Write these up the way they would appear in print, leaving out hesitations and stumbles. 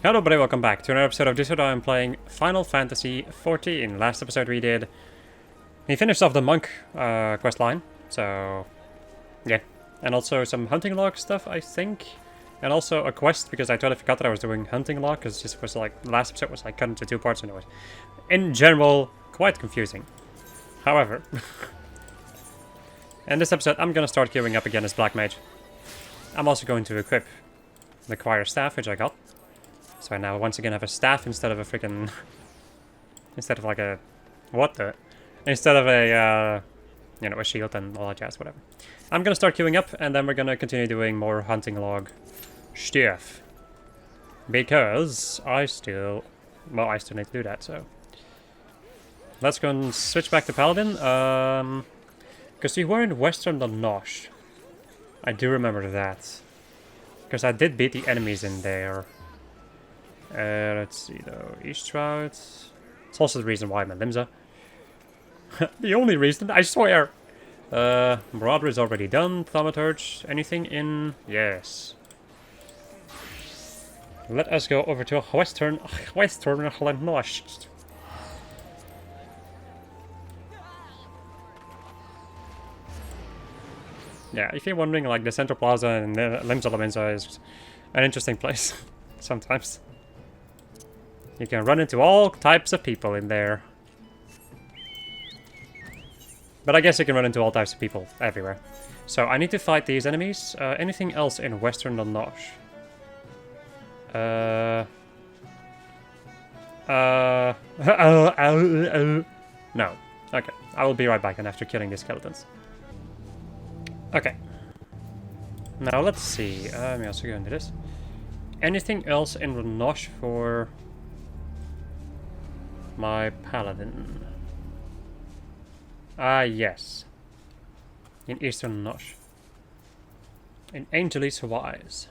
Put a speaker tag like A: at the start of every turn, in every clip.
A: Hello everybody, welcome back to another episode of this video. I'm playing Final Fantasy XIV. Last episode we finished off the monk quest line, so yeah. And also some hunting log stuff, I think. And also a quest, because I totally forgot that I was doing hunting log, because this was like, last episode was like cut into two parts anyway. In general, quite confusing. However, in this episode I'm gonna start queuing up again as Black Mage. I'm also going to equip the choir staff, which I got. So I now once again have a staff instead of a freaking... instead of like a... what the... instead of a, you know, a shield and all that jazz, whatever. I'm gonna start queuing up, and then we're gonna continue doing more hunting log stuff. Because I still... well, I still need to do that, so... let's go and switch back to Paladin. Because we were in Western Nosh. I do remember that. Because I did beat the enemies in there. Let's see though, East Route. It's also the reason why I'm in Limsa. The only reason, I swear! Marauder is already done. Thaumaturge, anything in? Yes. Let us go over to Western Nosh. Yeah, if you're wondering, like, the Central Plaza and Limsa is an interesting place. Sometimes. You can run into all types of people in there. But I guess you can run into all types of people everywhere. So I need to fight these enemies. Anything else in Western Nosh? No. Okay. I will be right back and after killing these skeletons. Okay. Now let's see. Let me also go into this. Anything else in Nosh for my paladin? Yes. In Eastern Nosh. In Angelis Wise.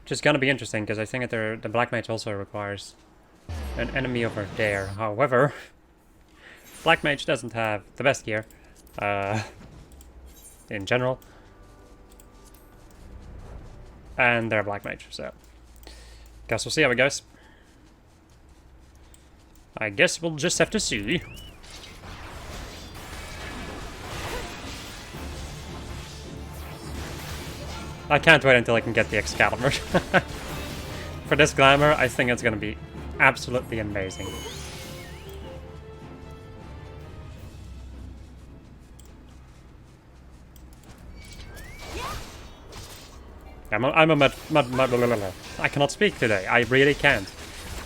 A: Which is gonna be interesting, because I think that the Black Mage also requires an enemy over there. However, Black Mage doesn't have the best gear. In general. And they're Black Mage, so... guess we'll see how it goes. I guess we'll just have to see. I can't wait until I can get the Excalibur. For this glamour, I think it's gonna be absolutely amazing. I cannot speak today. I really can't.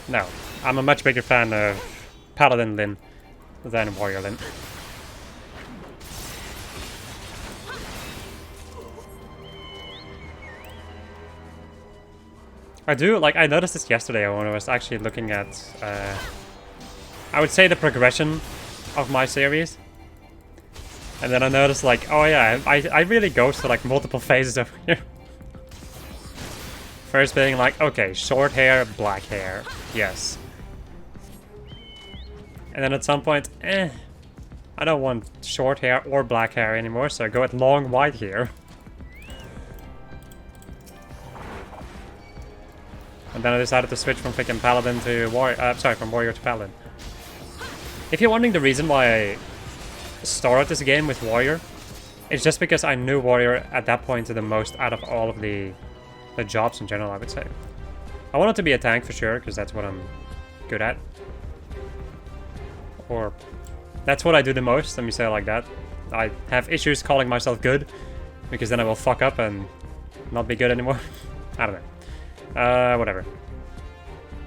A: No, I'm a much bigger fan of Paladin Lyn than Warrior Lyn. I do, like, I noticed this yesterday when I was actually looking at, I would say the progression of my series. And then I noticed, like, oh yeah, I really go through, like, multiple phases over here. First being like, okay, short hair, black hair, yes. And then at some point, I don't want short hair or black hair anymore, so I go with long white hair. And then I decided to switch from freaking Paladin to Warrior, from Warrior to Paladin. If you're wondering the reason why I started this game with Warrior, it's just because I knew Warrior at that point to the most out of all of the jobs in general, I would say. I wanted to be a tank for sure, because that's what I'm good at. Or, that's what I do the most, let me say it like that. I have issues calling myself good, because then I will fuck up and not be good anymore. I don't know. Whatever.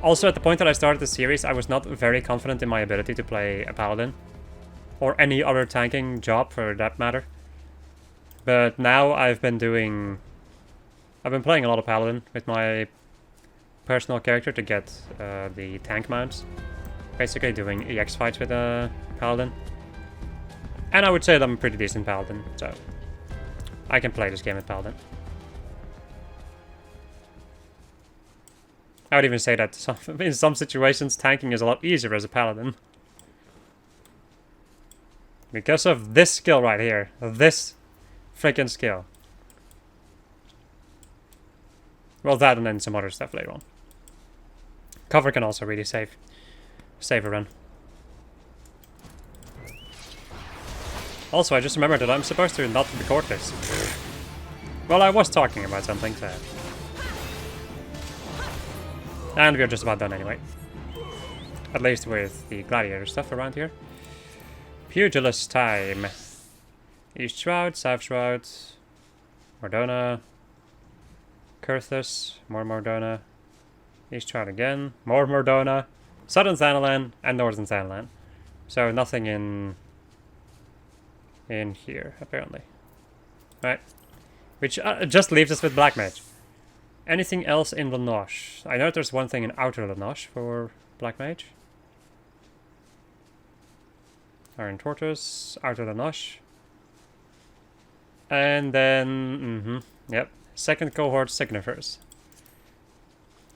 A: Also, at the point that I started the series, I was not very confident in my ability to play a Paladin. Or any other tanking job, for that matter. But now I've been playing a lot of Paladin with my personal character to get the tank mounts. Basically doing EX fights with a Paladin. And I would say that I'm a pretty decent Paladin, so I can play this game with Paladin. I would even say that in some situations tanking is a lot easier as a Paladin. Because of this skill right here. This freaking skill. Well, that and then some other stuff later on. Cover can also really save a run. Also, I just remembered that I'm supposed to not record this. Well, I was talking about something, so... And we're just about done anyway. At least with the gladiator stuff around here. Pugilist time. East Shroud, South Shroud, Mordona, Kurthus, more Mordona, East Shroud again, more Mordona, Southern Thanalan, and Northern Thanalan. So nothing in here, apparently. Right. Which just leaves us with Black Mage. Anything else in Lenoche? I know there's one thing in Outer Lenoche for Black Mage. Iron Tortoise, Outer Lenoche. And then, yep, second cohort Signifers.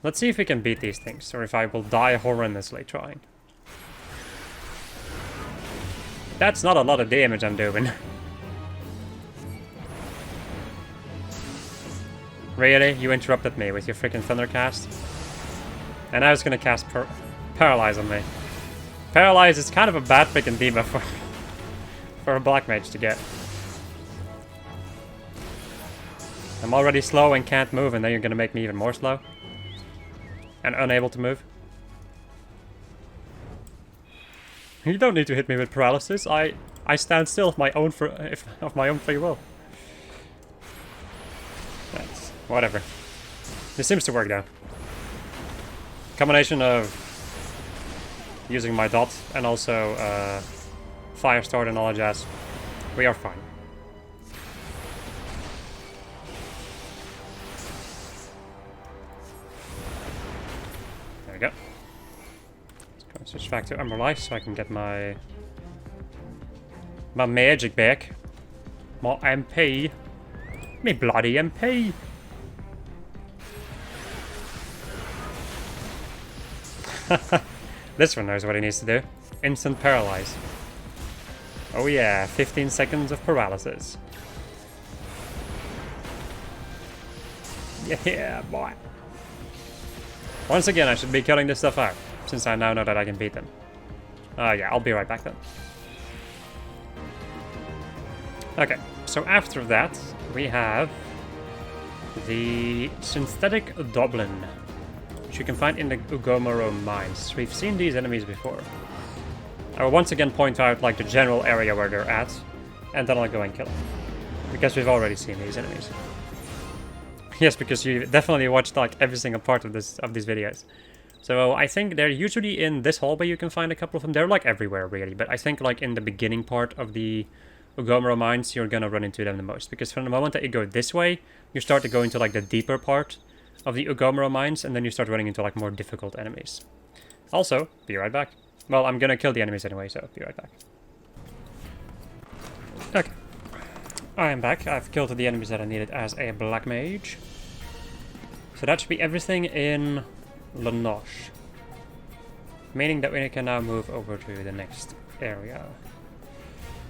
A: Let's see if we can beat these things, or if I will die horrendously trying. That's not a lot of damage I'm doing. Really? You interrupted me with your freaking Thundercast? And I was gonna cast Paralyze on me. Paralyze is kind of a bad freaking debuff for a Black Mage to get. I'm already slow and can't move, and then you're gonna make me even more slow. And unable to move. You don't need to hit me with paralysis. I stand still of my own free will. That's whatever. This seems to work though. Combination of using my dot and also Firestorm and all that jazz. We are fine. There we go. Let's go switch back to Umber Life so I can get my magic back. My MP. Me bloody MP. This one knows what he needs to do. Instant paralyze. Oh yeah, 15 seconds of paralysis. Yeah, boy. Once again, I should be cutting this stuff out, since I now know that I can beat them. Yeah, I'll be right back then. Okay, so after that, we have the Synthetic Doblin, which you can find in the Ugomoro mines. We've seen these enemies before. I will once again point out like the general area where they're at, and then I'll go and kill them. Because we've already seen these enemies. Yes, because you definitely watched like every single part of these videos. So I think they're usually in this hallway. You can find a couple of them. They're like everywhere really, but I think like in the beginning part of the Ugomoro mines, you're gonna run into them the most. Because from the moment that you go this way, you start to go into like the deeper part of the Ugomoro mines, and then you start running into like more difficult enemies. Also, be right back. Well, I'm gonna kill the enemies anyway, so be right back. Okay. I am back. I've killed the enemies that I needed as a Black Mage. So that should be everything in Lenoche. Meaning that we can now move over to the next area.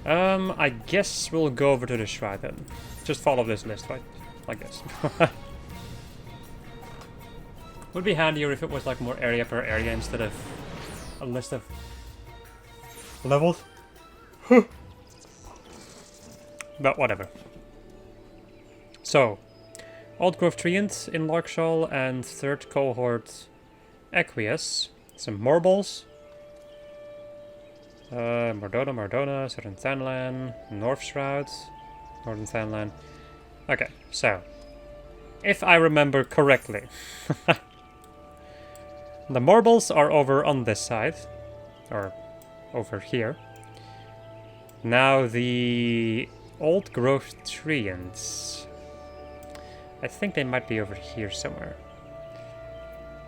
A: I guess we'll go over to the Shroud then. Just follow this list, right? Like this. Would be handier if it was like more area per area instead of a list of levels. But whatever. So, Old Grove Treant in Larkshall and third cohort Equius. Some Morbles. Mordona, Southern Thanalan, North Shroud, Northern Thanalan. Okay, so, if I remember correctly, the Morbles are over on this side, or over here. Now the Old Growth Treants, I think they might be over here somewhere.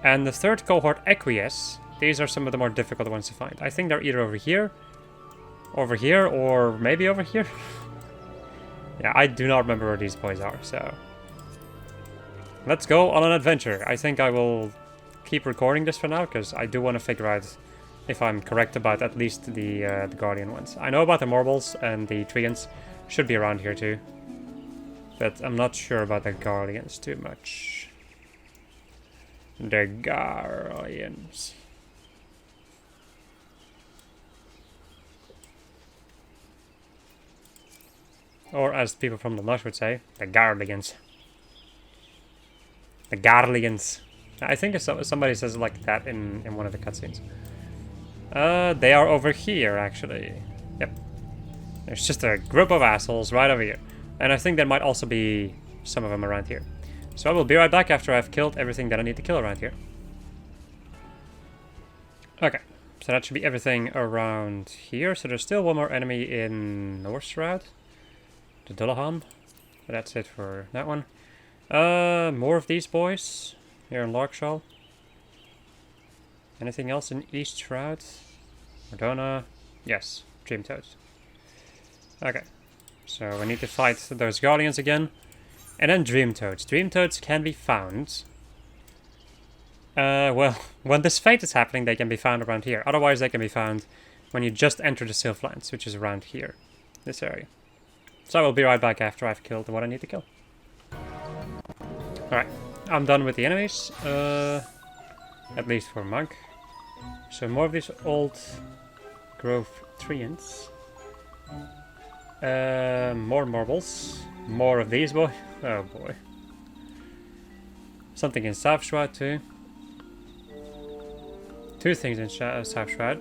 A: And the third cohort Equius, these are some of the more difficult ones to find. I think they're either over here, or maybe over here. Yeah, I do not remember where these boys are, so... Let's go on an adventure. I think I will keep recording this for now, because I do want to figure out if I'm correct about at least the Guardian ones. I know about the Morbles and the Treants. Should be around here too. But I'm not sure about the Guardians too much. The Guardians. Or as people from the north would say, the Guardians. The Guardians. I think somebody says it like that in one of the cutscenes. They are over here, actually. Yep. There's just a group of assholes right over here. And I think there might also be some of them around here. So I will be right back after I've killed everything that I need to kill around here. Okay. So that should be everything around here. So there's still one more enemy in North Shroud. The Dullahan. But that's it for that one. More of these boys. Here in Larkshall. Anything else in East Shroud? Madonna. Yes. Dream Toads. Okay. So we need to fight those Guardians again. And then Dream Toads. Dream Toads can be found. Well, when this fate is happening, they can be found around here. Otherwise, they can be found when you just enter the Sylphlands, which is around here. This area. So I will be right back after I've killed what I need to kill. Alright. I'm done with the enemies. At least for Monk. So more of these old growth treants. More marbles. More of these boy. Oh boy. Something in South Shroud too. Two things in South Shroud.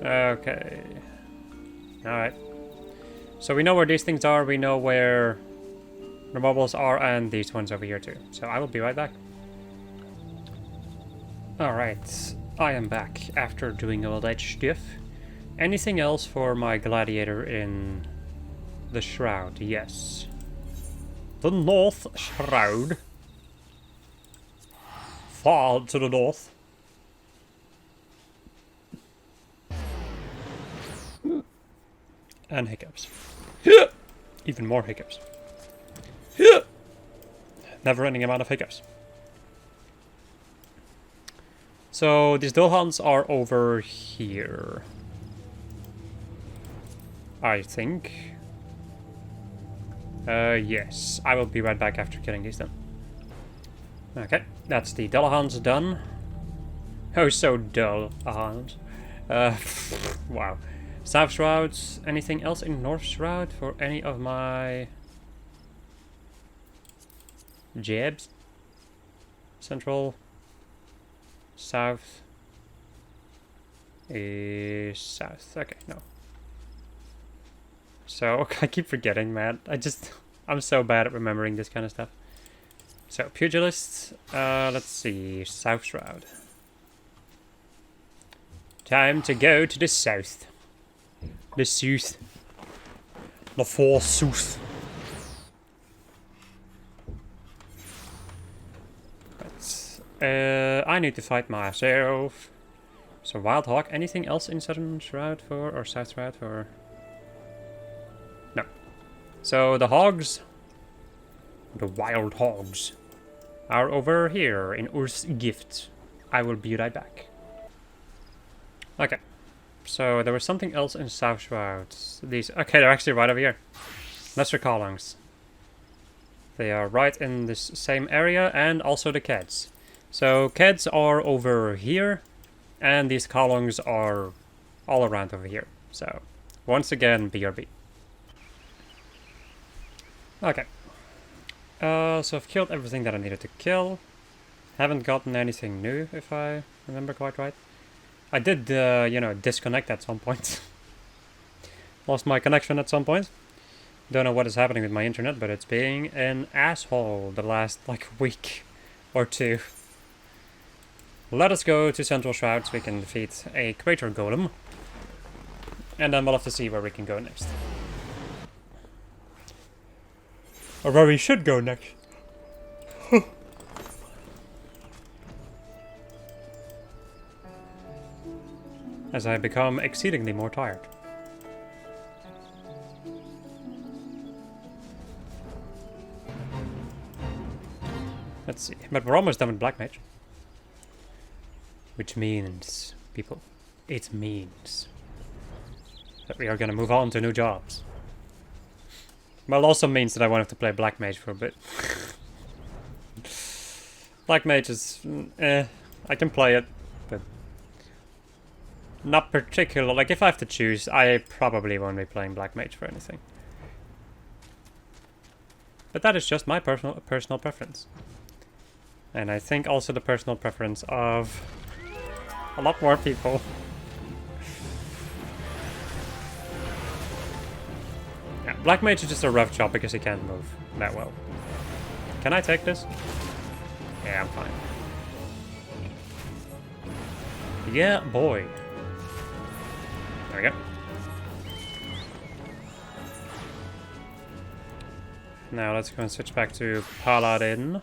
A: Okay. Alright. So we know where these things are. We know where the marbles are, and these ones over here too. So I will be right back. Alright. I am back after doing all that stuff. Anything else for my gladiator in the Shroud? Yes. The North Shroud. Far to the north. And hiccups. Even more hiccups. Never-ending amount of hiccups. So these Dullhans are over here. I think. Yes. I will be right back after killing these then. Okay, that's the Dullhans done. Oh, so dull, Hans. Wow. South Shrouds. Anything else in North Shroud for any of my jabs? Central. South. Is south. Okay, no. So, I keep forgetting, man. I'm so bad at remembering this kind of stuff. So, Pugilist. Let's see. South Shroud. Time to go to the south. The south. The forsooth. I need to fight myself. So Wild Hog. Anything else in Southern Shroud for, or South Shroud for? No. So the hogs, the wild hogs, are over here in Ur's Gift. I will be right back. Okay. So there was something else in South Shroud. These, okay, they're actually right over here. Lesser Callings. They are right in this same area, and also the Keds. So Keds are over here, and these Callings are all around over here. So once again, BRB. Okay. So I've killed everything that I needed to kill. Haven't gotten anything new, if I remember quite right. I did, you know, disconnect at some point. Lost my connection at some point. Don't know what is happening with my internet, but it's being an asshole the last, like, week or two. Let us go to Central Shroud so we can defeat a Crater Golem. And then we'll have to see where we can go next. Or where we should go next. As I become exceedingly more tired. Let's see. But we're almost done with Black Mage. Which means, people, it means that we are going to move on to new jobs. Well, it also means that I won't have to play Black Mage for a bit. Black Mage is... I can play it, but... not particular. Like, if I have to choose, I probably won't be playing Black Mage for anything. But that is just my personal preference. And I think also the personal preference of a lot more people. Yeah, Black Mage is just a rough job because he can't move that well. Can I take this? Yeah, I'm fine. Yeah, boy. There we go. Now let's go and switch back to Paladin.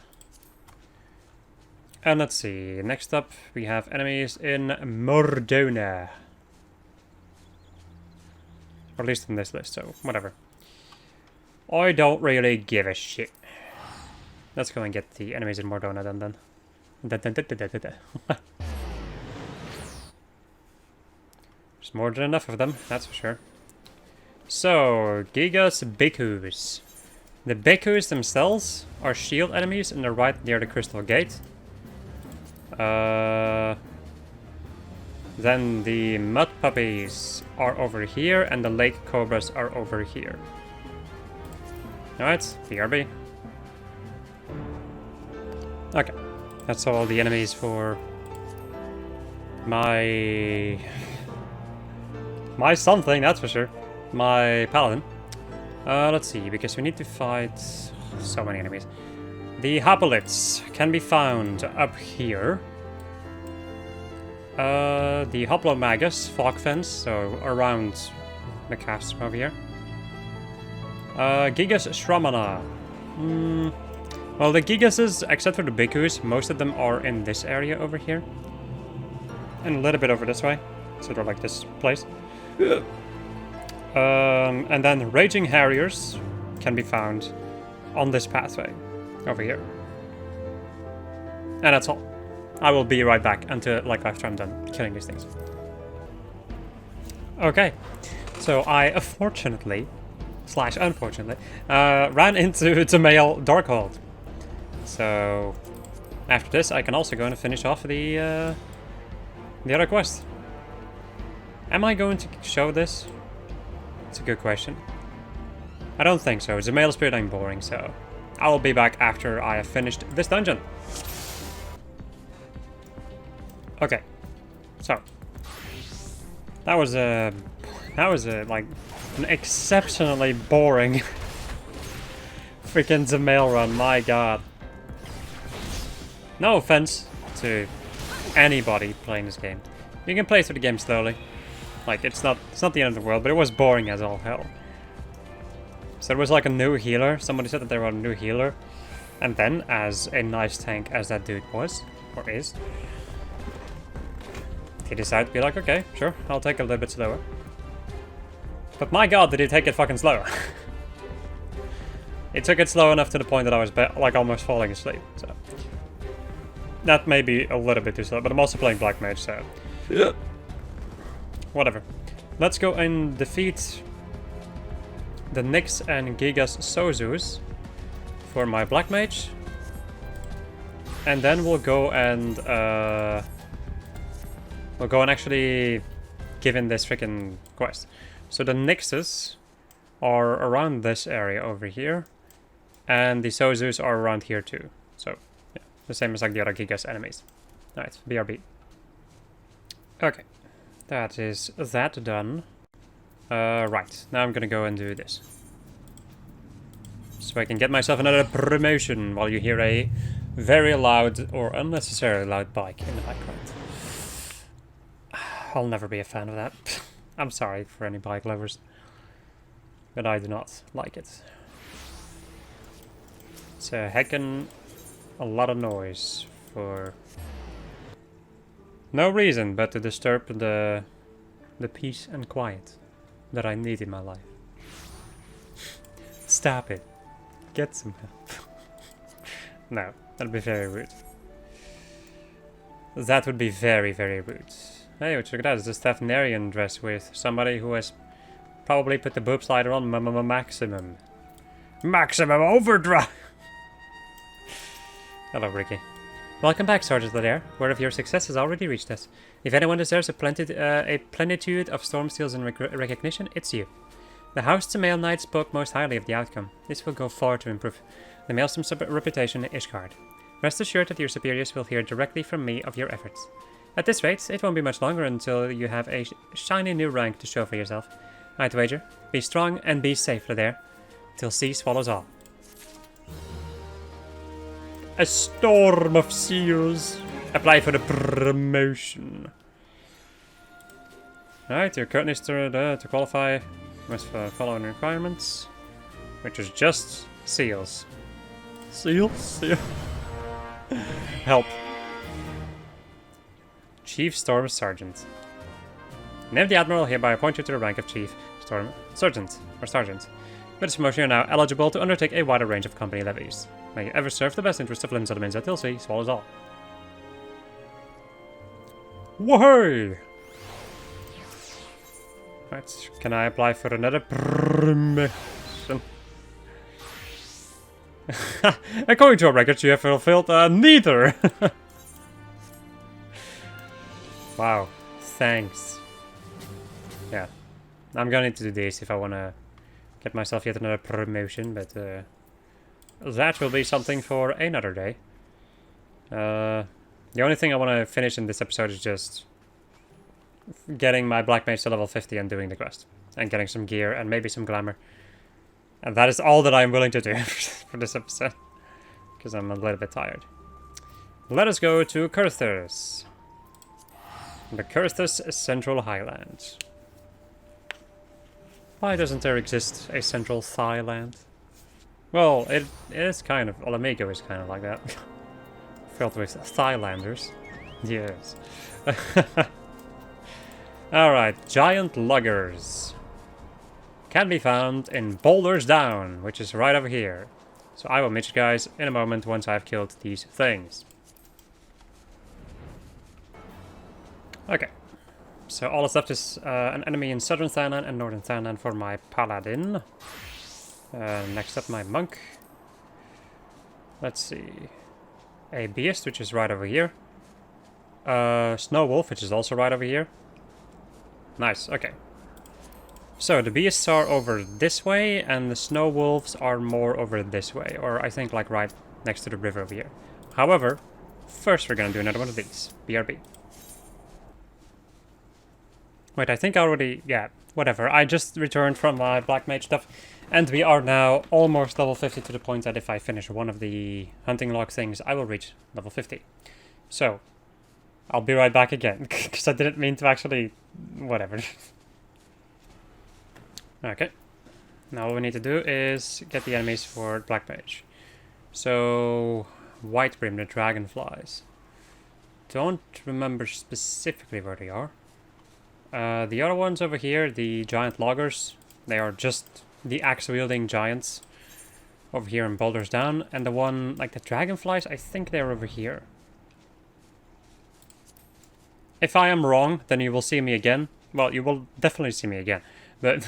A: And let's see, next up we have enemies in Mordona. Or at least in this list, so whatever. I don't really give a shit. Let's go and get the enemies in Mordona then. There's more than enough of them, that's for sure. So, Gigas Bhikkhus. The Bhikkhus themselves are shield enemies and they're right near the Crystal Gate. Then the Mud Puppies are over here and the Lake Cobras are over here. Alright, BRB. Okay, that's all the enemies for my something, that's for sure. My Paladin. Let's see, because we need to fight so many enemies. The Hoplitz can be found up here. The Hoplomagus, Fog Fence, so around the castrum over here. Gigas Shramana. Well, the Gigases, except for the Bhikkhus, most of them are in this area over here. And a little bit over this way. So they're like this place. And then Raging Harriers can be found on this pathway over here. And that's all. I will be right back until like after I'm done killing these things. Okay, so I fortunately / unfortunately ran into the male Darkhold. So after this, I can also go and finish off the other quest. Am I going to show this? It's a good question. I don't think so. It's a male spirit, I'm boring, so I will be back after I have finished this dungeon. Okay, so that was a like an exceptionally boring freaking Zemail run. My God. No offense to anybody playing this game. You can play through the game slowly. Like it's not the end of the world, but it was boring as all hell. So there was like a new healer. Somebody said that they were a new healer, and then as a nice tank as that dude was or is. He decided to be like, okay, sure, I'll take it a little bit slower. But my God, did he take it fucking slow. He took it slow enough to the point that I was like almost falling asleep, so. That may be a little bit too slow, but I'm also playing Black Mage, so. Yeah. Whatever. Let's go and defeat the Nyx and Gigas Sozus for my Black Mage. And then we'll go and actually give in this freaking quest. So the Nyxes are around this area over here, and the Sozus are around here too. So yeah, the same as like the other Gigas enemies. Alright, BRB. Okay, that is that done. Right, now I'm gonna go and do this. So I can get myself another promotion while you hear a very loud or unnecessarily loud bike in the background. I'll never be a fan of that. I'm sorry for any bike lovers, but I do not like it. It's a heckin' a lot of noise for no reason but to disturb the peace and quiet that I need in my life. Stop it. Get some help. No, that'd be very rude. That would be very, very rude. Hey, check it out, it's a Stephanarian dress with somebody who has probably put the boob slider on maximum. Maximum overdrive! Hello, Ricky. Welcome back, Sergeant Adair. Word of your success has already reached us. If anyone deserves a plenitude of storm seals and recognition, it's you. The House Mail Knight spoke most highly of the outcome. This will go far to improve the Maelstrom's reputation in Ishgard. Rest assured that your superiors will hear directly from me of your efforts. At this rate, it won't be much longer until you have a shiny new rank to show for yourself. I'd wager. Be strong and be safe, Adair. Till sea swallows all. A storm of seals. Apply for the promotion. Alright, your current is to qualify must follow the requirements, which is just seals. Seals? Help. Chief Storm Sergeant. Name the Admiral hereby appoint you to the rank of Chief Storm Sergeant, or Sergeant. With this promotion, you are now eligible to undertake a wider range of company levies. May you ever serve the best interest of Lim Settlements till sea swallows all. Woohoo! Right, can I apply for another promotion? According to our records, you have fulfilled neither! Wow, thanks. Yeah, I'm gonna need to do this if I wanna get myself yet another promotion, but that will be something for another day. The only thing I want to finish in this episode is just getting my Black Mage to level 50 and doing the quest. And getting some gear and maybe some glamour. And that is all that I'm willing to do for this episode. Because I'm a little bit tired. Let us go to Kurthus. The Kurthus Central Highlands. Why doesn't there exist a Central Thailand? Well, it is kind of... Olamigo is kind of like that. Filled with Thailanders. Yes. Alright, giant luggers. Can be found in Boulders Down, which is right over here. So I will meet you guys in a moment once I've killed these things. Okay. So all that's left is an enemy in southern Thailand and northern Thailand for my paladin. Next up, my monk. Let's see. A beast, which is right over here. Snow wolf, which is also right over here. Nice, okay. So the beasts are over this way, and the snow wolves are more over this way. Or I think like right next to the river over here. However, first we're gonna do another one of these. BRB. Wait, I think I already... yeah, whatever. I just returned from my Black Mage stuff. And we are now almost level 50 to the point that if I finish one of the hunting log things, I will reach level 50. So, I'll be right back again, because I didn't mean to actually... whatever. Okay. Now what we need to do is get the enemies for Black Mage. So, White Brim, the dragonflies. Don't remember specifically where they are. The other ones over here, the giant loggers, they are just the axe-wielding giants over here in Boulders Down. And the one, like the dragonflies, I think they're over here. If I am wrong, then you will see me again. Well, you will definitely see me again. But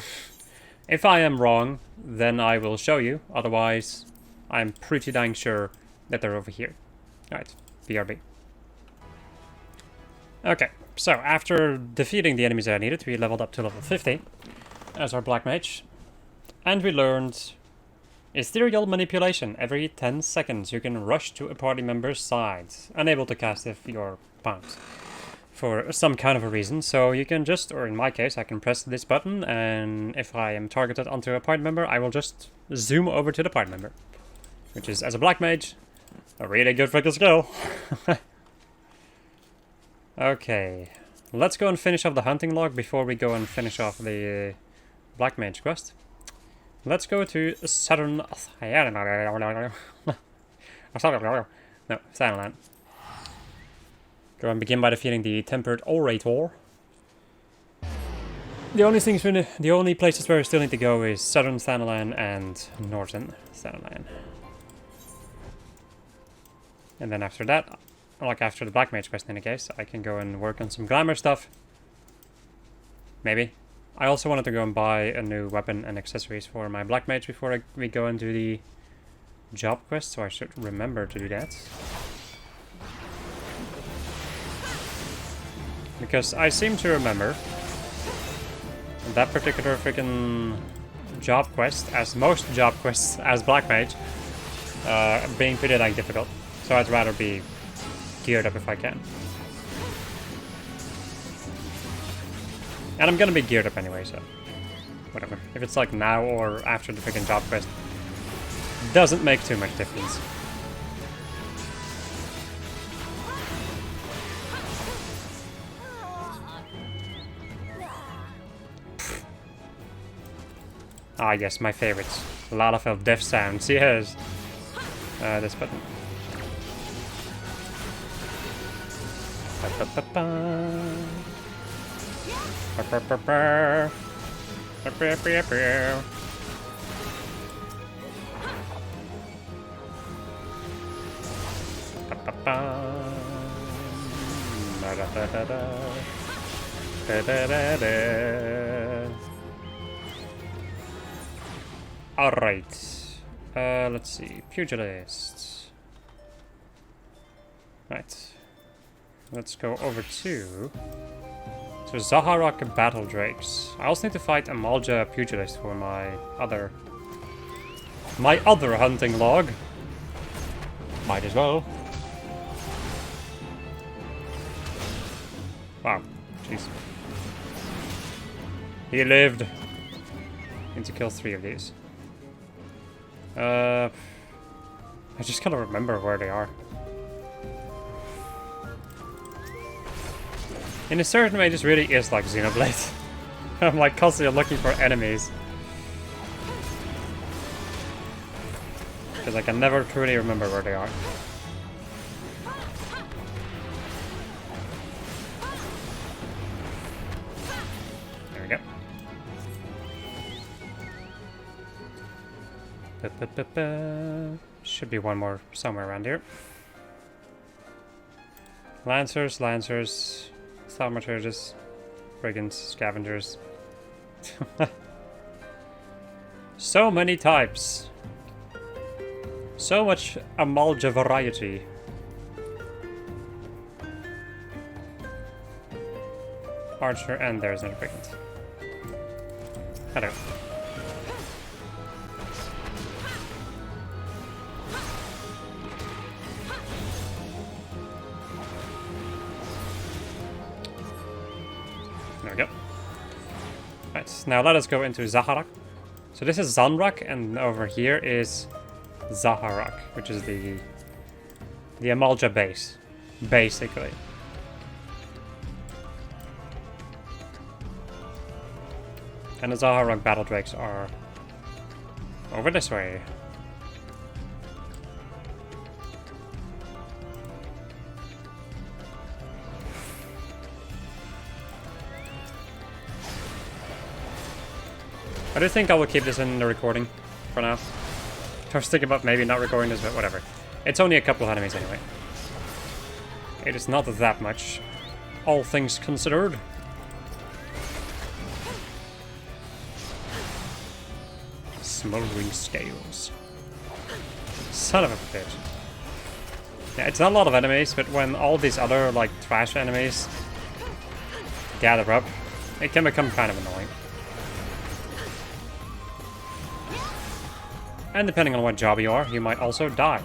A: if I am wrong, then I will show you. Otherwise, I'm pretty dang sure that they're over here. Alright, BRB. Okay, so after defeating the enemies that I needed, we leveled up to level 50 as our Black Mage. And we learned Ethereal Manipulation. Every 10 seconds you can rush to a party member's side, unable to cast if you're pounced for some kind of a reason. So you can just, or in my case, I can press this button, and if I am targeted onto a party member, I will just zoom over to the party member. Which is, as a Black Mage, a really good freaking skill. Okay, let's go and finish off the hunting log before we go and finish off the Black Mage quest. Let's go to Southern... no, Thailand. Go and begin by defeating the Tempered Orator. The only places where we still need to go is Southern Thanalan and Northern Thanalan. And then after that, like after the Black Mage quest in any case, I can go and work on some glamour stuff. Maybe. I also wanted to go and buy a new weapon and accessories for my Black Mage before we go and do the job quest, so I should remember to do that. Because I seem to remember that particular freaking job quest, as most job quests as Black Mage, being pretty like difficult. So I'd rather be geared up if I can. And I'm gonna be geared up anyway, so whatever. If it's like now or after the freaking job quest, doesn't make too much difference. Ah yes, my favorites. Lalafell death sounds, yes. This button. Alright. Let's see. Pugilists. Right. Let's go over to Zaharok Battle Drakes. I also need to fight a Malja Pugilist for my other hunting log. Might as well. Wow. Jeez. He lived. Need to kill 3 of these. I just gotta remember where they are. In a certain way, this really is like Xenoblade. I'm like constantly looking for enemies. Because I can never truly remember where they are. There we go. Should be one more somewhere around here. Lancers, thaumaturges, brigands, scavengers. So many types. So much Amalja variety. Archer, and there's another brigand. Hello. There we go. Right, now let us go into Zaharok. So this is Zanrak, and over here is Zaharok, which is the Amalja base, basically. And the Zaharok battle drakes are over this way. I do think I will keep this in the recording for now. I was thinking about maybe not recording this, but whatever. It's only a couple of enemies anyway. It is not that much, all things considered. Smoldering scales. Son of a bitch. Yeah, it's not a lot of enemies, but when all these other, like, trash enemies gather up, it can become kind of annoying. And depending on what job you are, you might also die.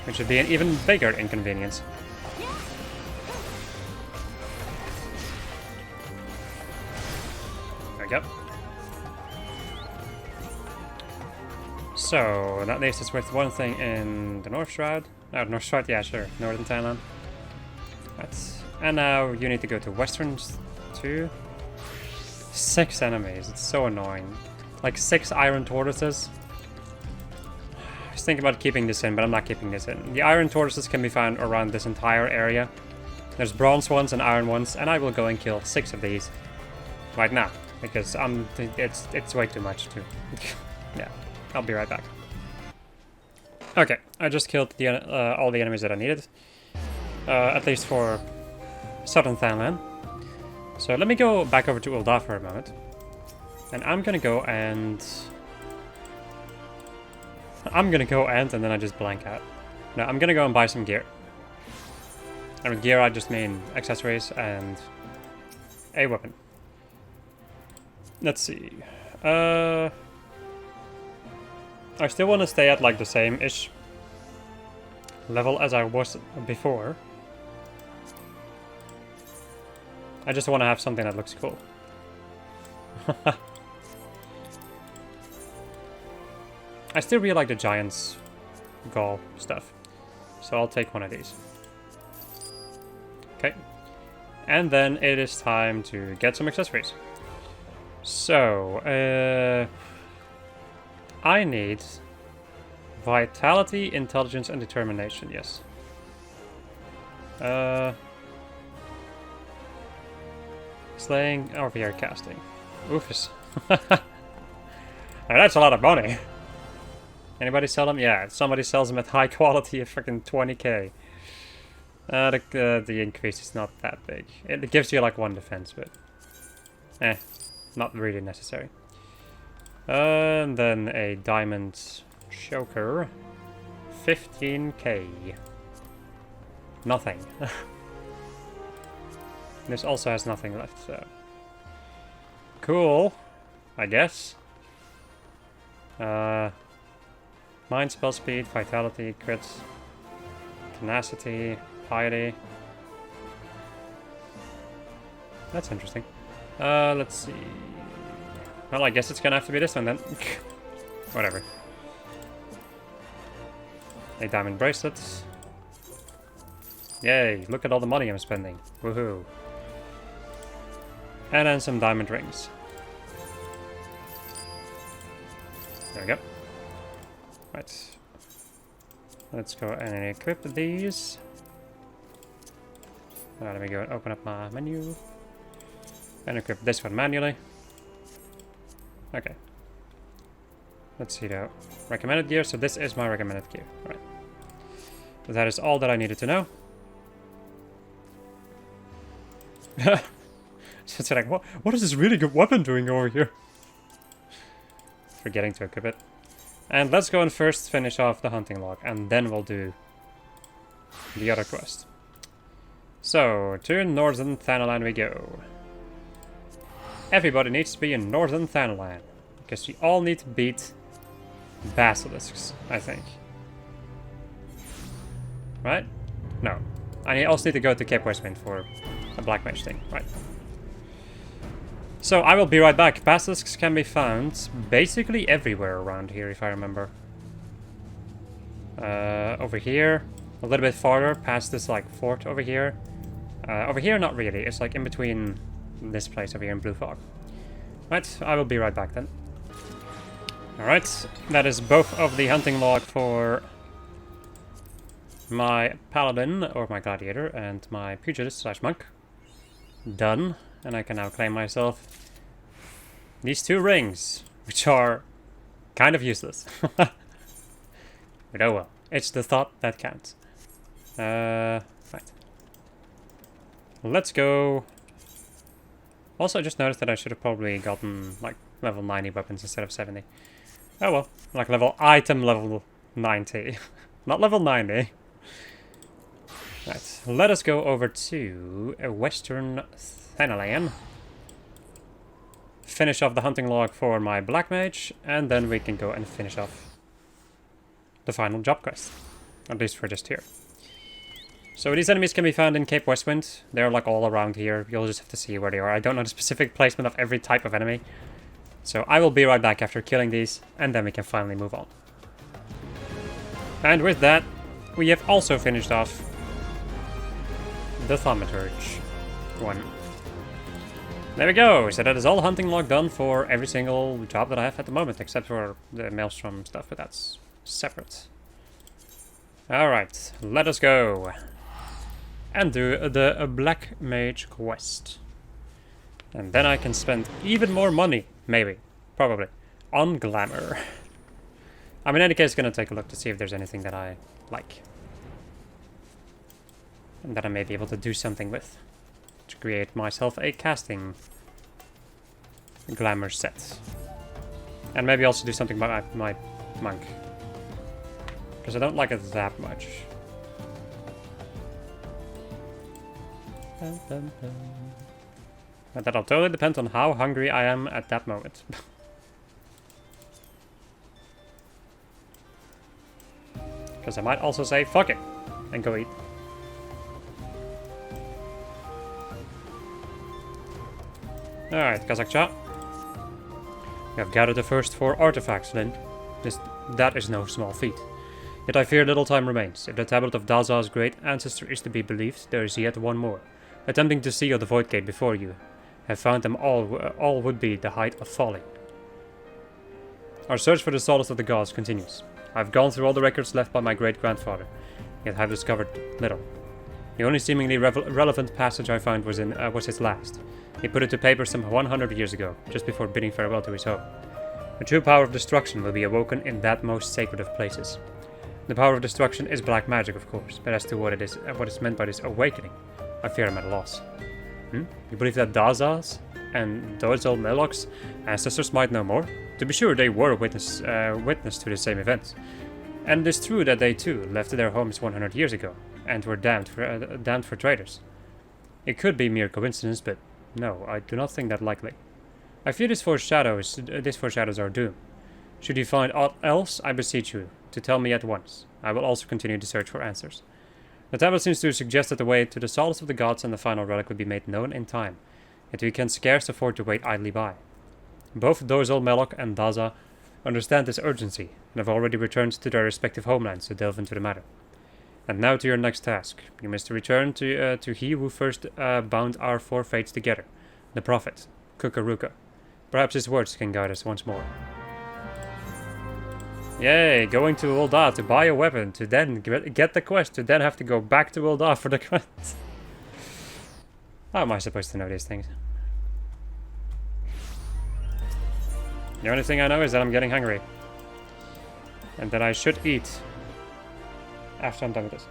A: Which would be an even bigger inconvenience. There we go. So, that leaves us with one thing in the North Shroud. North Shroud, yeah, sure. Northern Thailand. Right. And now you need to go to Western too. 6 enemies, it's so annoying. Like 6 iron tortoises. I was thinking about keeping this in, but I'm not keeping this in. The iron tortoises can be found around this entire area. There's bronze ones and iron ones, and I will go and kill 6 of these right now, because it's way too much to. Yeah, I'll be right back. Okay, I just killed all the enemies that I needed, at least for Southern Thailand. So let me go back over to Ul'dah for a moment. And I'm gonna go and then I just blank out. No, I'm gonna go and buy some gear. And with gear I just mean accessories and a weapon. Let's see. I still want to stay at like the same-ish level as I was before. I just want to have something that looks cool. I still really like the Giant's Gall stuff, so I'll take one of these. Okay, and then it is time to get some accessories. So, I need Vitality, Intelligence, and Determination, yes. Slaying, over here casting. Oofus. Now that's a lot of money. Anybody sell them? Yeah, somebody sells them at high quality at freaking 20k. The increase is not that big. It gives you like 1 defense, but not really necessary. And then a diamond choker, 15k. Nothing. This also has nothing left, so cool, I guess. Mind, spell speed, vitality, crits, tenacity, piety. That's interesting. Let's see. Well, I guess it's gonna have to be this one then. Whatever. A diamond bracelet. Yay, look at all the money I'm spending. Woohoo. And then some diamond rings. There we go. Right. Let's go and equip these. Let me go and open up my menu. And equip this one manually. Okay. Let's see though. Recommended gear, so this is my recommended gear. Right. So that is all that I needed to know. So it's like, what is this really good weapon doing over here? Forgetting to equip it. And let's go and first finish off the hunting log, and then we'll do the other quest. So, to Northern Thanalan we go. Everybody needs to be in Northern Thanalan, because we all need to beat basilisks, I think. Right? No. I also need to go to Cape Westwind for a black mage thing, right? So I will be right back. Basilisks can be found basically everywhere around here, if I remember. Over here, a little bit farther, past this like fort over here. Over here, not really. It's like in between this place over here in Blue Fog. Right, I will be right back then. Alright, that is both of the hunting log for my paladin, or my gladiator, and my pugilist slash monk. Done. And I can now claim myself these 2 rings, which are kind of useless. But oh well, it's the thought that counts. Right. Let's go. Also, I just noticed that I should have probably gotten like level 90 weapons instead of 70. Oh well, like item level 90, not level 90. Right, let us go over to Western Thanalan. Finish off the hunting log for my black mage, and then we can go and finish off the final job quest. At least for just here. So these enemies can be found in Cape Westwind. They're like all around here. You'll just have to see where they are. I don't know the specific placement of every type of enemy. So I will be right back after killing these, and then we can finally move on. And with that, we have also finished off the Thaumaturge one. There we go, so that is all hunting log done for every single job that I have at the moment, except for the Maelstrom stuff, but that's separate. Alright, let us go and do the Black Mage quest. And then I can spend even more money, maybe, probably, on glamour. I'm in any case gonna take a look to see if there's anything that I like. And that I may be able to do something with. To create myself a casting glamour set. And maybe also do something about my monk. Because I don't like it that much. Dun, dun, dun. But that'll totally depend on how hungry I am at that moment. Because I might also say, fuck it, and go eat. Alright, Kazakcha. We have gathered the first 4 artifacts, Lin. That is no small feat. Yet I fear little time remains. If the tablet of Daza's great ancestor is to be believed, there is yet one more. Attempting to seal the Void Gate before you have found them all would be the height of folly. Our search for the solace of the gods continues. I have gone through all the records left by my great-grandfather, yet have discovered little. The only seemingly relevant passage I found was his last. He put it to paper some 100 years ago, just before bidding farewell to his home. The true power of destruction will be awoken in that most sacred of places. The power of destruction is black magic, of course, but as to what is meant by this awakening, I fear I'm at a loss. You believe that Daza's and Dozal Melok's ancestors might know more? To be sure, they were witness to the same events. And it is true that they too left their homes 100 years ago, and were damned for traitors. It could be mere coincidence, but no, I do not think that likely. I fear this foreshadows our doom. Should you find aught else, I beseech you to tell me at once. I will also continue to search for answers. The tablet seems to suggest that the way to the solace of the gods and the final relic would be made known in time, yet we can scarce afford to wait idly by. Both Dozal Melok and Daza understand this urgency, and have already returned to their respective homelands to delve into the matter. And now to your next task. You must return to he who first bound our 4 fates together, the prophet, Kukaruka. Perhaps his words can guide us once more. Yay, going to Ul'dah to buy a weapon, to then get the quest, to then have to go back to Ul'dah for the quest. How am I supposed to know these things? The only thing I know is that I'm getting hungry. And that I should eat after I'm done with this.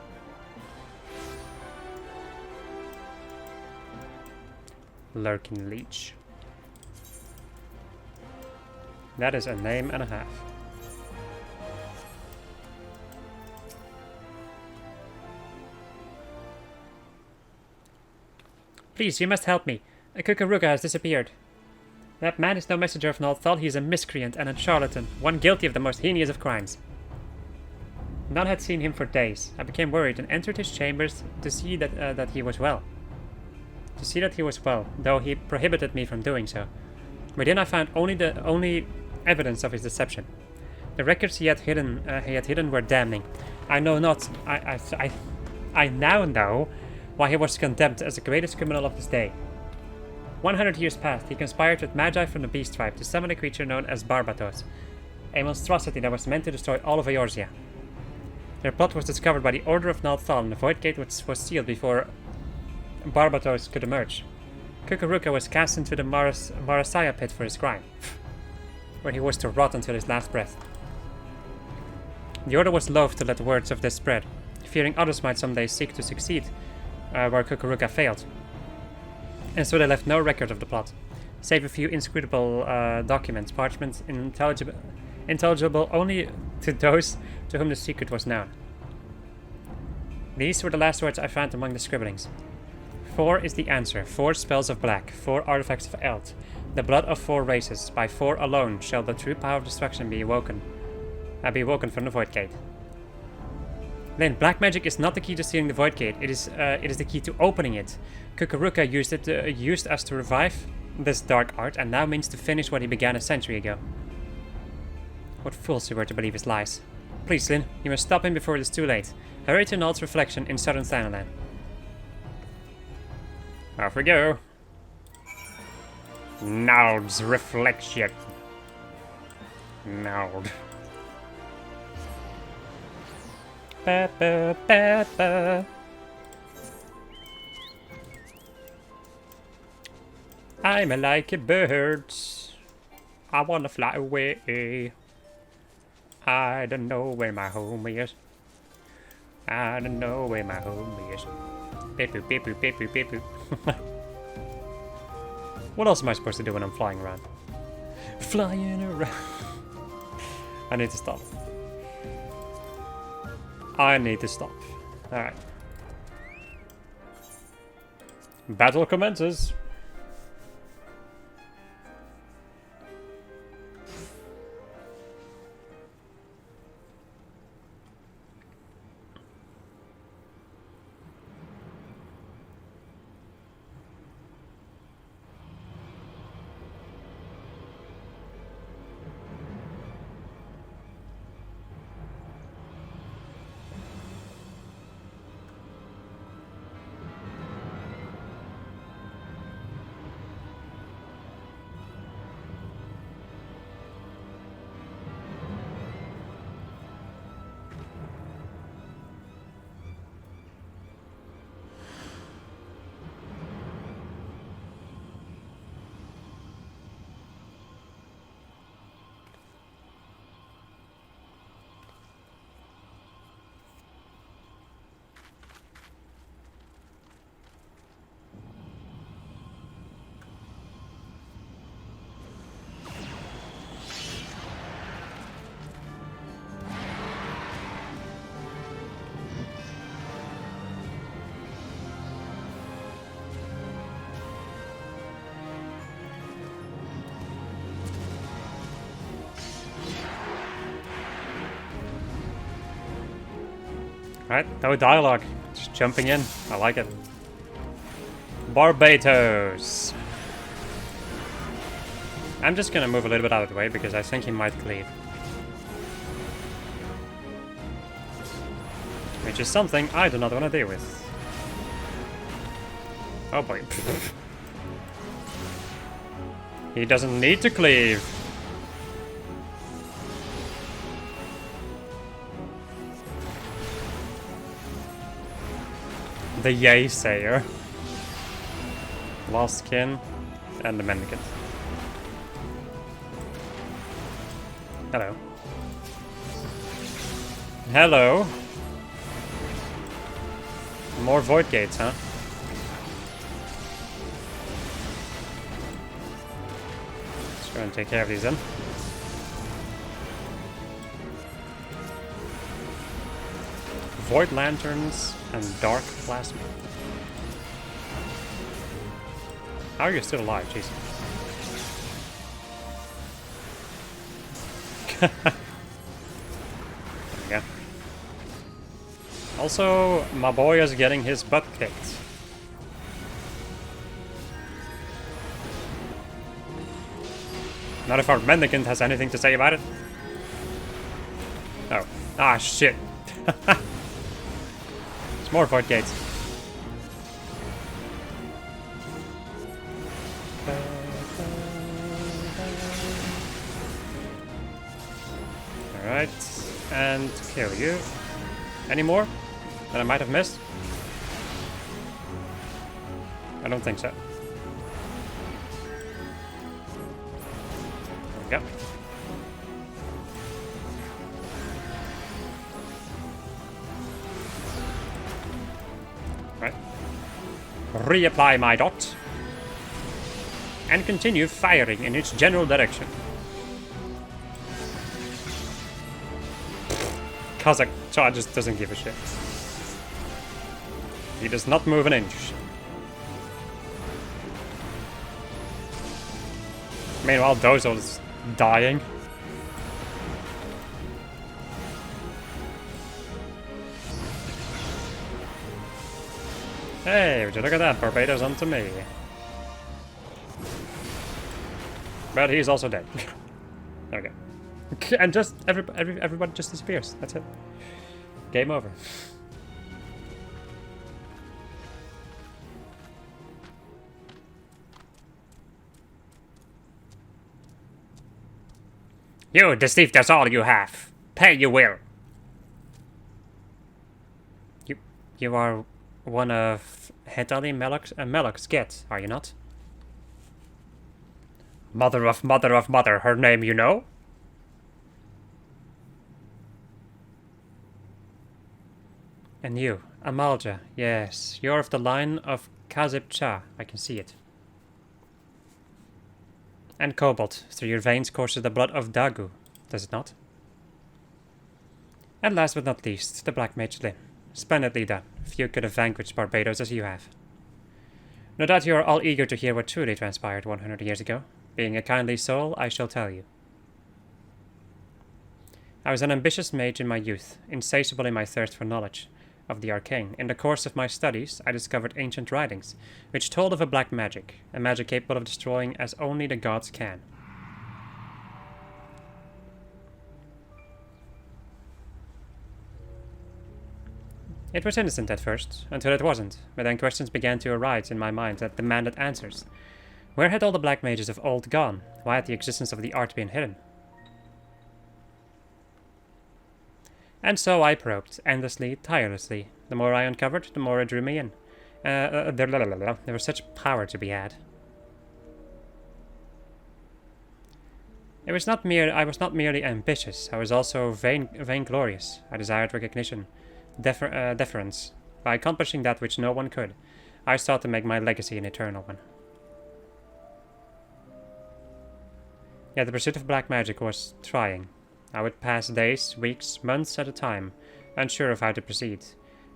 A: Lurking Leech. That is a name and a half. Please, you must help me. Kukaruka has disappeared. That man is no messenger of Nalthal. He is a miscreant and a charlatan, one guilty of the most heinous of crimes. None had seen him for days. I became worried and entered his chambers to see that he was well. Though he prohibited me from doing so. Within I found only evidence of his deception. The records he had hidden were damning. I know not. I now know why he was condemned as the greatest criminal of his day. 100 years passed. He conspired with Magi from the Beast Tribe to summon a creature known as Barbatos, a monstrosity that was meant to destroy all of Eorzea. Their plot was discovered by the order of Nalthal, and the Void Gate was sealed before Barbatos could emerge. Kukaruka was cast into the Marasaya pit for his crime, where he was to rot until his last breath. The order was loath to let words of this spread, fearing others might someday seek to succeed where Kukaruka failed. And so they left no record of the plot, save a few inscrutable documents, parchments intelligible only to those to whom the secret was known. These were the last words I found among the scribblings. 4 is the answer, 4 spells of black, 4 artifacts of Eld, the blood of 4 races. By 4 alone shall the true power of destruction be awoken from the Void Gate. Then, black magic is not the key to sealing the Void Gate. It is the key to opening it. Kukaruka used us to revive this dark art, and now means to finish what he began a century ago. What fools we were to believe his lies. Please, Lyn, you must stop him before it is too late. Hurry to Nald's reflection in southern Thanalan. Off we go. Nald's reflection. Nald. Ba, ba, ba, ba. I'm like a bird. I wanna fly away. I don't know where my home is. I don't know where my home is. Beep boop, beep boop, beep boop, beep boop. What else am I supposed to do when I'm flying around? Flying around. I need to stop. I need to stop. Alright. Battle commences. Right, no dialogue. Just jumping in. I like it. Barbados. I'm just gonna move a little bit out of the way because I think he might cleave. Which is something I do not want to deal with. Oh boy. He doesn't need to cleave. The Yay Sayer. Lost Kin and the Mendicant. Hello. Hello. More void gates, huh? Let's go and take care of these then. Void lanterns and dark plasma. How are you still alive? Jeez. There we go. Also, my boy is getting his butt kicked. Not if our mendicant has anything to say about it. Oh. Ah, shit. It's more void gates. Alright, and kill you. Any more that I might have missed? I don't think so. There we go. Right. Reapply my dot. And continue firing in its general direction. Kazakh just doesn't give a shit. He does not move an inch. Meanwhile, Dozo's dying. Hey, would you look at that? Barbados onto me. But he's also dead. There we go. And just everybody just disappears. That's it. Game over. You deceived us all you have. Pay you will. You are one of Hetali Melok's get, are you not? Mother of mother, her name you know? And you, Amalja, yes, you're of the line of Kazib Cha, I can see it. And Cobalt, through your veins courses the blood of Dagu, does it not? And last but not least, the Black Mage Lin. Splendidly done. Few could have vanquished Barbados as you have. No doubt you are all eager to hear what truly transpired 100 years ago. Being a kindly soul, I shall tell you. I was an ambitious mage in my youth, insatiable in my thirst for knowledge of the arcane. In the course of my studies, I discovered ancient writings, which told of a black magic, a magic capable of destroying as only the gods can. It was innocent at first, until it wasn't, but then questions began to arise in my mind that demanded answers. Where had all the black mages of old gone? Why had the existence of the art been hidden? And so I probed, endlessly, tirelessly. The more I uncovered, the more it drew me in. There was such power to be had. I was not merely ambitious, I was also vainglorious. I desired recognition, deference. By accomplishing that which no one could, I sought to make my legacy an eternal one. Yet the pursuit of black magic was trying. I would pass days, weeks, months at a time, unsure of how to proceed,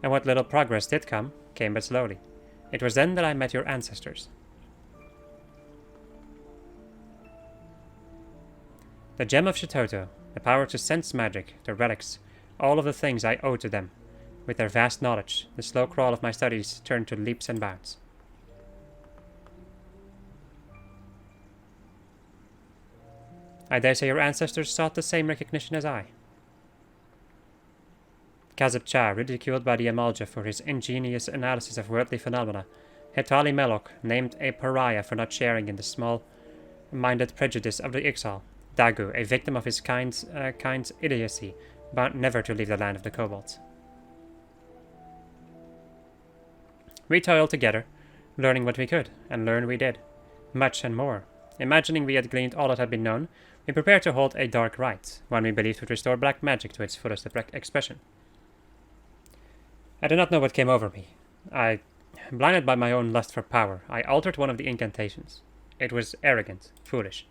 A: and what little progress did come, came but slowly. It was then that I met your ancestors. The gem of Shitoto, the power to sense magic, the relics, all of the things I owed to them. With their vast knowledge, the slow crawl of my studies turned to leaps and bounds. I dare say your ancestors sought the same recognition as I. Kazib Cha, ridiculed by the Amalja for his ingenious analysis of worldly phenomena, Hetali Melok, named a pariah for not sharing in the small-minded prejudice of the Ixal, Dagu, a victim of his kind's idiocy, bound never to leave the land of the kobolds. We toiled together, learning what we could, and learn we did. Much and more. Imagining we had gleaned all that had been known, we prepared to hold a dark rite, one we believed would restore black magic to its fullest expression. I do not know what came over me. Blinded by my own lust for power, I altered one of the incantations. It was arrogant, foolish.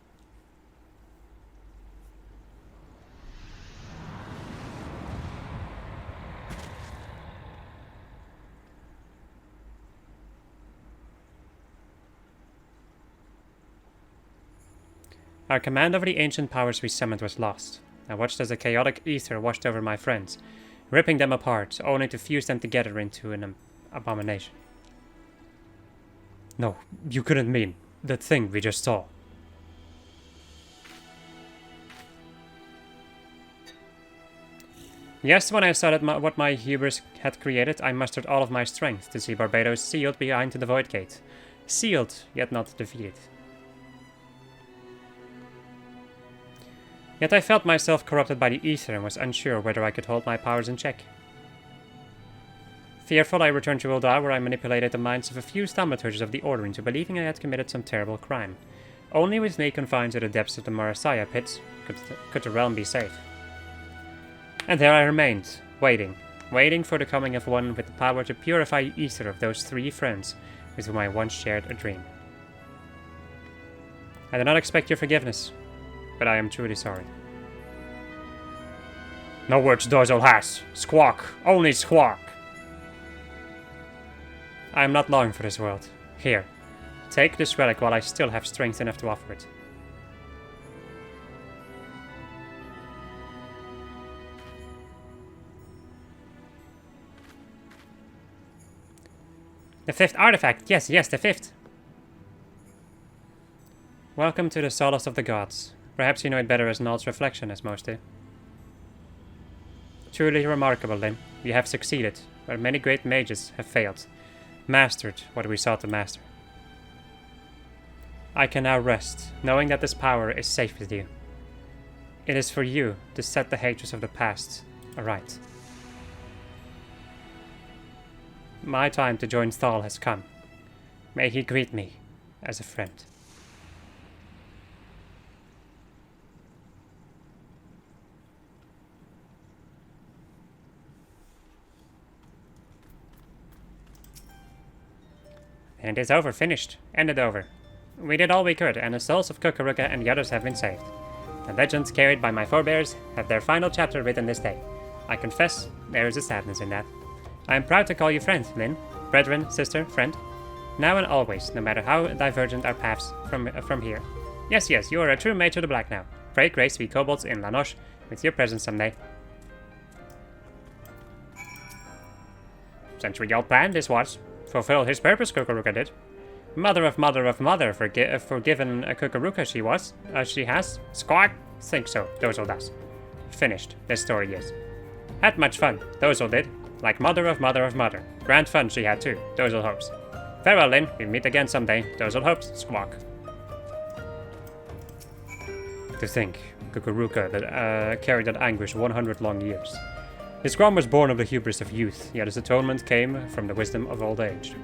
A: Our command over the ancient powers we summoned was lost. I watched as a chaotic ether washed over my friends, ripping them apart, only to fuse them together into an abomination. No, you couldn't mean that thing we just saw. Yes, when I saw what my hubris had created, I mustered all of my strength to see Barbados sealed behind the Void Gate. Sealed, yet not defeated. Yet I felt myself corrupted by the ether and was unsure whether I could hold my powers in check. Fearful, I returned to Ul'dah, where I manipulated the minds of a few thaumaturges of the Order into believing I had committed some terrible crime. Only with me confined to the depths of the Marasaya pits could the realm be safe. And there I remained, waiting for the coming of one with the power to purify the ether of those 3 friends with whom I once shared a dream. I do not expect your forgiveness, but I am truly sorry. No words Dozel has. Squawk. Only squawk. I am not long for this world. Here. Take this relic while I still have strength enough to offer it. The 5th artifact. Yes, the 5th. Welcome to the solace of the gods. Perhaps you know it better as Null's reflection, as most do. Truly remarkable, Lyn. You have succeeded, where many great mages have failed. Mastered what we sought to master. I can now rest, knowing that this power is safe with you. It is for you to set the hatreds of the past aright. My time to join Thal has come. May he greet me as a friend. And it is over, finished, ended over. We did all we could, and the souls of Kukuruka and the others have been saved. The legends carried by my forebears have their final chapter written this day. I confess, there is a sadness in that. I am proud to call you friend, Lyn. Brethren, sister, friend. Now and always, no matter how divergent our paths from here. Yes, yes, you are a true mage of the black now. Pray grace we kobolds in La Noche with your presence someday. Century-old plan this was. Fulfilled his purpose, Kukuruka did. Mother of mother, forgiven a Kukuruka she has. Squawk? Think so, Dozel does. Finished, this story is. Had much fun, Dozel did. Like mother of mother. Grand fun she had too, Dozel hopes. Farewell, Lynn, we meet again someday, Dozel hopes, Squawk. To think, Kukuruka that carried that anguish 100 long years. His crime was born of the hubris of youth, yet his atonement came from the wisdom of old age.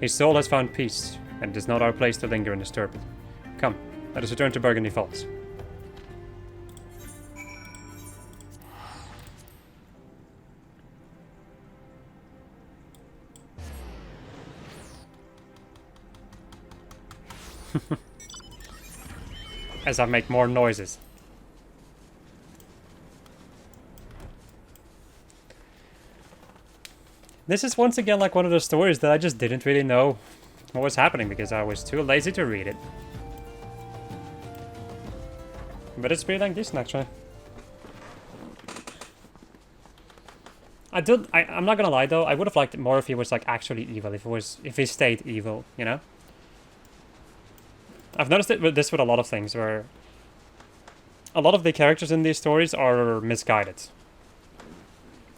A: His soul has found peace, and it is not our place to linger and disturb it. Come, let us return to Burgundy Falls. As I make more noises. This is once again like one of those stories that I just didn't really know what was happening because I was too lazy to read it. But it's pretty dang decent actually. I'm not gonna lie though, I would have liked it more if he was like actually evil, if he stayed evil, you know? I've noticed it with this with a lot of things where a lot of the characters in these stories are misguided.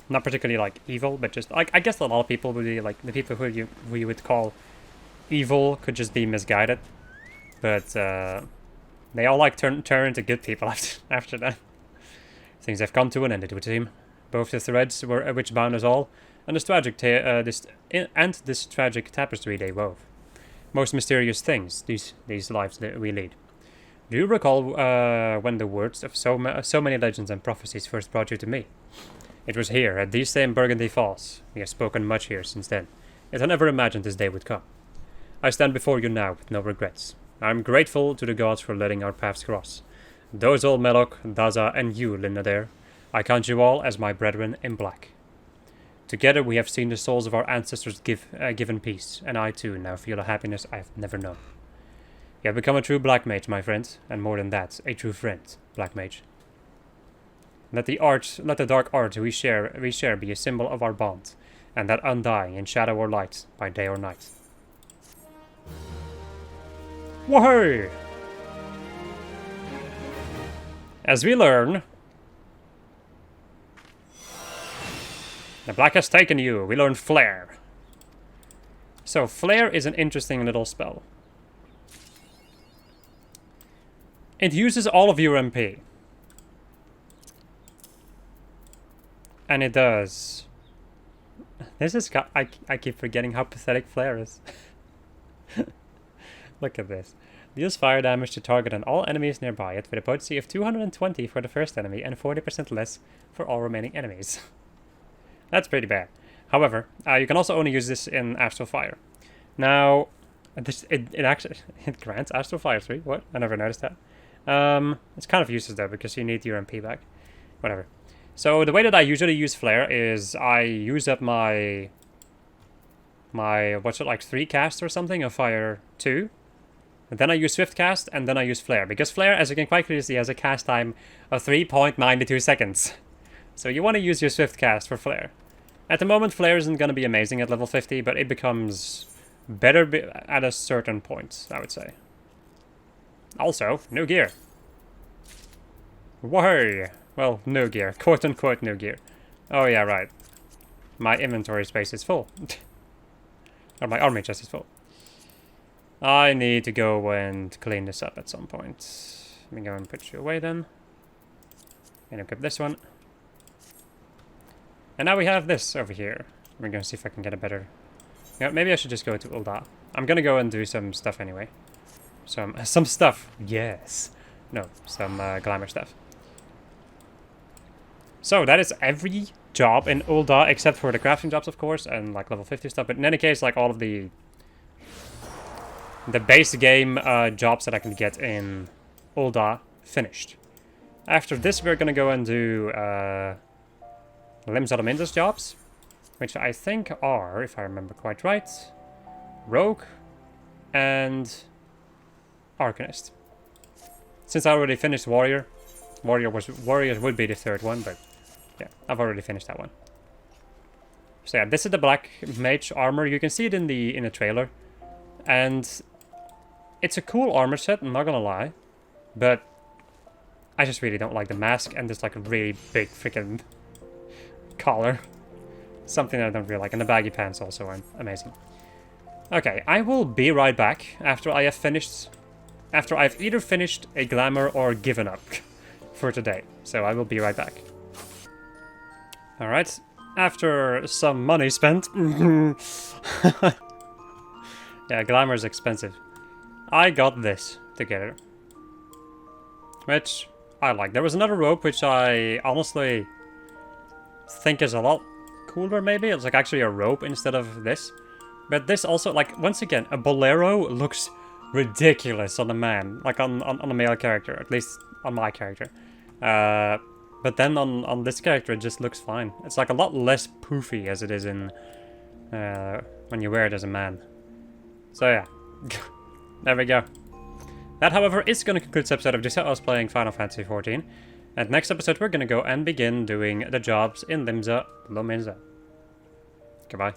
A: Not particularly like evil, but just like I guess a lot of people would be like the people who you would call evil could just be misguided, but they all like turn into good people after that. Things have come to an end, it would seem. Both the threads which bound us all, and this tragic tapestry they wove. Most mysterious things these lives that we lead. Do you recall when the words of so many legends and prophecies first brought you to me? It was here, at these same Burgundy Falls. We have spoken much here since then, yet I never imagined this day would come. I stand before you now with no regrets. I am grateful to the gods for letting our paths cross. Dozel, Melok, Daza, and you, Linnader, I count you all as my brethren in black. Together we have seen the souls of our ancestors given peace, and I too now feel a happiness I have never known. You have become a true black mage, my friend, and more than that, a true friend, black mage. Let the dark art we share be a symbol of our bond, and that undying in shadow or light, by day or night. Whoa! As we learn, the black has taken you. We learn Flare. So Flare is an interesting little spell. It uses all of your MP. And it does. This is... I keep forgetting how pathetic Flare is. Look at this. Deals fire damage to target and all enemies nearby it with a potency of 220 for the first enemy and 40% less for all remaining enemies. That's pretty bad. However, you can also only use this in Astral Fire. Now, it actually grants Astral Fire 3. What? I never noticed that. It's kind of useless though because you need your MP back. Whatever. So the way that I usually use Flare is I use up my what's it like 3 casts or something of Fire 2. And then I use Swift Cast and then I use Flare because Flare, as you can quite clearly see, has a cast time of 3.92 seconds. So you want to use your Swift Cast for Flare. At the moment, Flare isn't going to be amazing at level 50, but it becomes better at a certain point, I would say. Also, new gear. Whoa! Well, new gear. Quote-unquote new gear. Oh yeah, right. My inventory space is full. Or my army chest is full. I need to go and clean this up at some point. Let me go and put you away then. And equip this one. And now we have this over here. We're going to see if I can get a better... Yeah, maybe I should just go to Ul'dah. I'm going to go and do some stuff anyway. Some stuff. Yes. No, some glamour stuff. So that is every job in Ul'dah except for the crafting jobs, of course, and like level 50 stuff. But in any case, like all of the base game jobs that I can get in Ul'dah finished. After this, we're going to go and do Lim Salaminda's jobs, which I think are, if I remember quite right, Rogue, and Arcanist. Since I already finished Warrior, Warrior would be the third one, but yeah, I've already finished that one. So yeah, this is the black mage armor. You can see it in the trailer, and it's a cool armor set. I'm not gonna lie, but I just really don't like the mask and this like really big freaking collar. Something that I don't really like, and the baggy pants also are amazing. Okay, I will be right back after I have finished. After I've either finished a glamour or given up for today. So I will be right back. Alright, after some money spent. Yeah, glamour is expensive. I got this together. Which I like. There was another rope which I honestly think is a lot cooler maybe. It's like actually a rope instead of this. But this also, like, once again, a bolero looks ridiculous on a man, like on a male character, at least on my character. But then on this character, it just looks fine. It's like a lot less poofy as it is in when you wear it as a man. So yeah, there we go. That, however, is going to conclude this episode of just us playing Final Fantasy XIV. And next episode, we're going to go and begin doing the jobs in Limsa Lominsa. Goodbye.